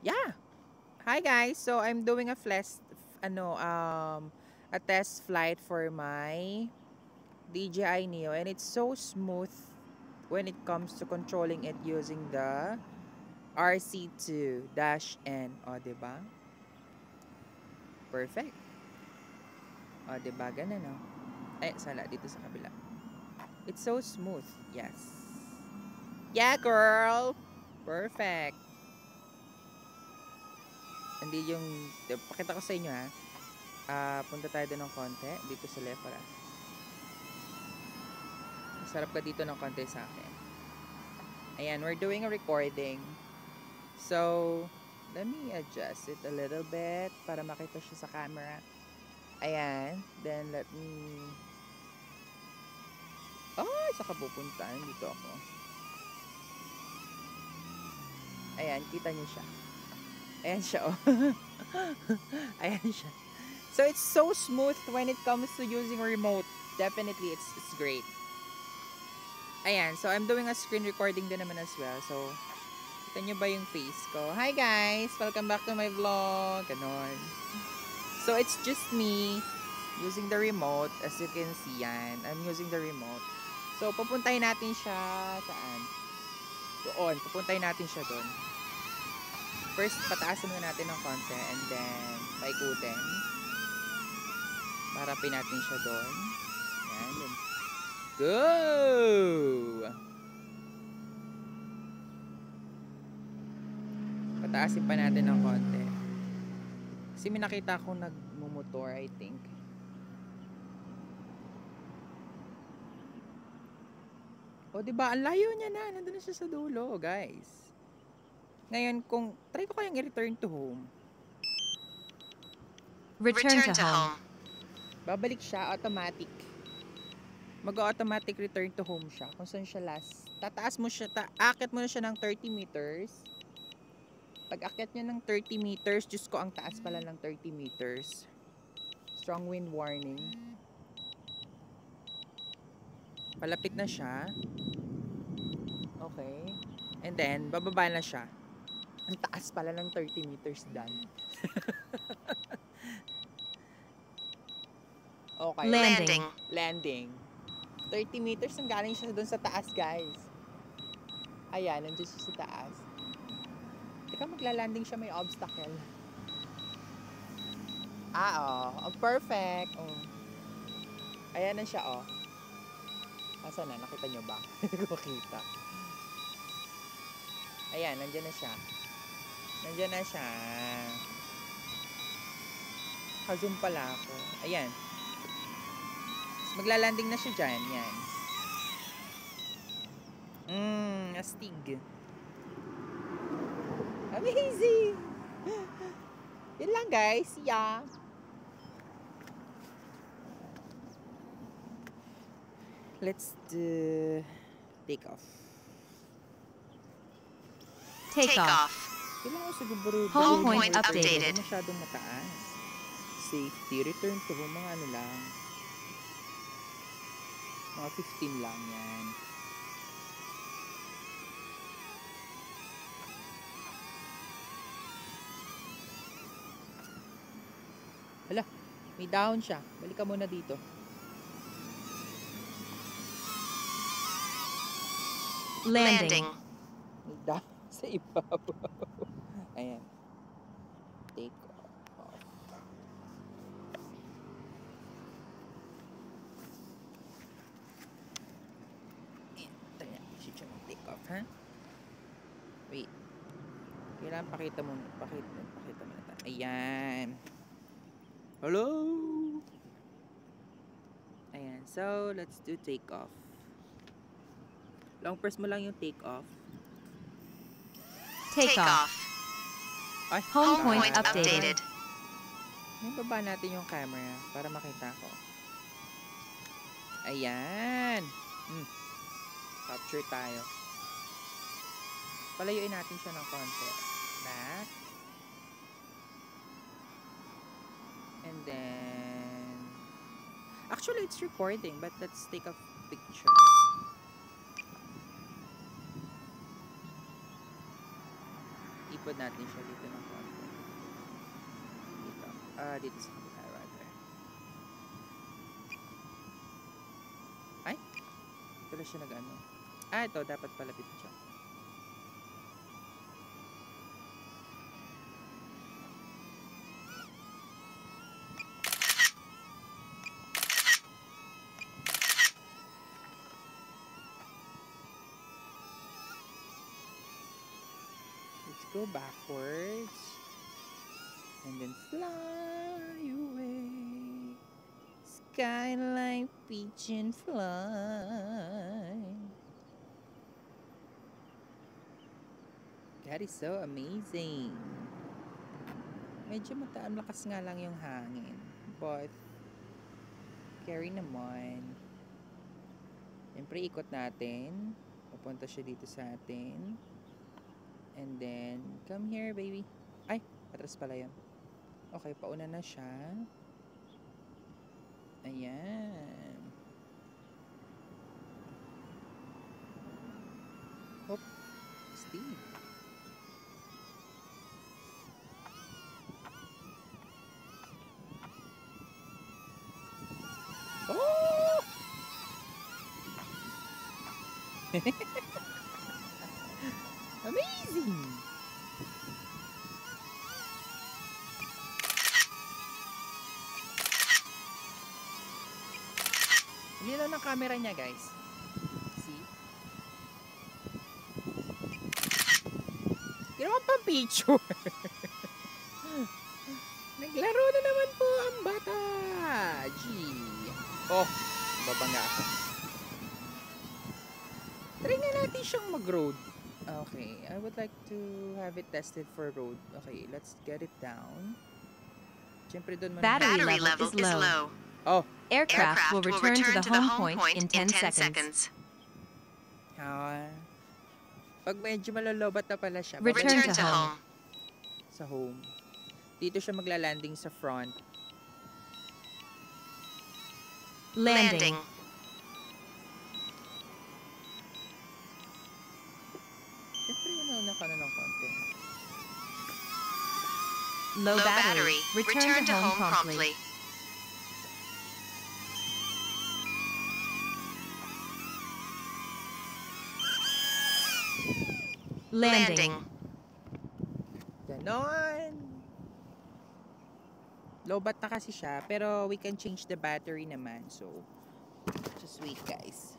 Yeah. Hi guys. So I'm doing a test flight for my DJI Neo, and it's so smooth when it comes to controlling it using the RC2-N. O, diba? Perfect. O, diba? Ganun, no? Ay, sala. Dito sa kabila. It's so smooth. Yes. Yeah, girl! Perfect. Hindi yung... Pakita ko sa inyo, ha? Punta tayo doon ng konti. Dito sa left, para. Sarap ka dito ng konti sa akin. Ayan, we're doing a recording. So, let me adjust it a little bit para makita siya sa camera. Ayan. Then, let me... Ay, saan ka pupunta? Dito ako. Ayan, kita niyo siya. Ayan siya, oh. Ayan siya. So, it's so smooth when it comes to using remote. Definitely, it's great. Ayan, so I'm doing a screen recording din naman as well. So, kita nyo ba yung face ko? Hi guys! Welcome back to my vlog. Ganon. So, it's just me using the remote. As you can see, yan. I'm using the remote. So, pupuntahin natin siya saan? Doon. Pupuntahin natin siya doon. First, pataasan muna natin ng konti and then paikutin. Harapin natin siya doon. Yan. Then, go! Pataasin pa natin ng konti. Kasi may nakita akong nagmumotor, I think. O, diba? Ang layo niya na. Nandun na siya sa dulo, guys. Ngayon, kung try ko kayang i-return to home. Return to home. Babalik siya, automatic. Mag-automatic return to home siya. Kung saan siya last. Tataas mo siya, akit mo na siya ng 30 meters. Pag akit niya ng 30 meters, Diyos ko, ang taas pala ng 30 meters. Strong wind warning. Palapit na siya. Okay. And then, bababa na siya. Ang taas pala ng 30 meters done. Okay. Landing. 30 meters ang galing siya doon sa taas, guys. Ayan, nandiyan siya sa taas. Teka, magla-landing siya, may obstacle. Oh, perfect. Oh. Ayan na siya, oh. Asa na? Nakita nyo ba? Makita. Ayan, nandiyan na siya. Nandiyan na siya. Zoom pala ako. Ayan. Magla-landing na siya dyan. Yan. Astig. Amazing! Yun lang, guys. Yeah. Let's do take off. Take off. Kailangan ko siguro Home point updated. Masyadong mataas. Safety. Return to home. Mga ano lang. Mga 15 lang yan. Hala, may down siya. Balik ka muna dito. Landing. May down sa ibabaw. Ayan. Take off. Ito yan. Siya take off, ha? Wait. Kailangan pakita mo. Pakita mo na. Ayan. Hello? Ayan. So, let's do take off. Long press mo lang yung take off. Take off. Ay, Home point updated. Baba natin yung camera para makita ko. Ayan. Capture tayo. Palayuin natin siya ng konti. Back. And then... Actually, it's recording, but let's take a picture. Ikot natin siya dito ng konti. Dito. Dito sa kabila rather. Ay! Pala siya nag-ano. Ito. Dapat palapit siya. Let's go backwards. And then fly away. Skyline pigeon fly. That is so amazing. Medyo malakas nga lang yung hangin. But, carry naman. Siyempre, ikot natin. Papunta siya dito sa atin. And then, come here, baby. Ay, atras pala yan. Okay, pauna na siya. Ayan. Hop. Steve. Oh! Amazing! Linaw ng camera niya, guys. See? Ginawa pang picture. Naglaro na naman po ang bata. Gee. Oh, babangga ako. Try nga natin siyang mag-road. Okay, I would like to have it tested for road. Okay, let's get it down. Siyempre doon man. Battery level is low. Oh. Aircraft will return to the home point in 10 seconds. Pag medyo malolobat na pala siya. Return to home. Sa home. Dito siya magla-landing sa front. Landing. Siyempre na ka na ng konti. Low battery. Return to home promptly. Landing. Ganon. Lobat na kasi siya, pero we can change the battery naman. So, just wait, guys.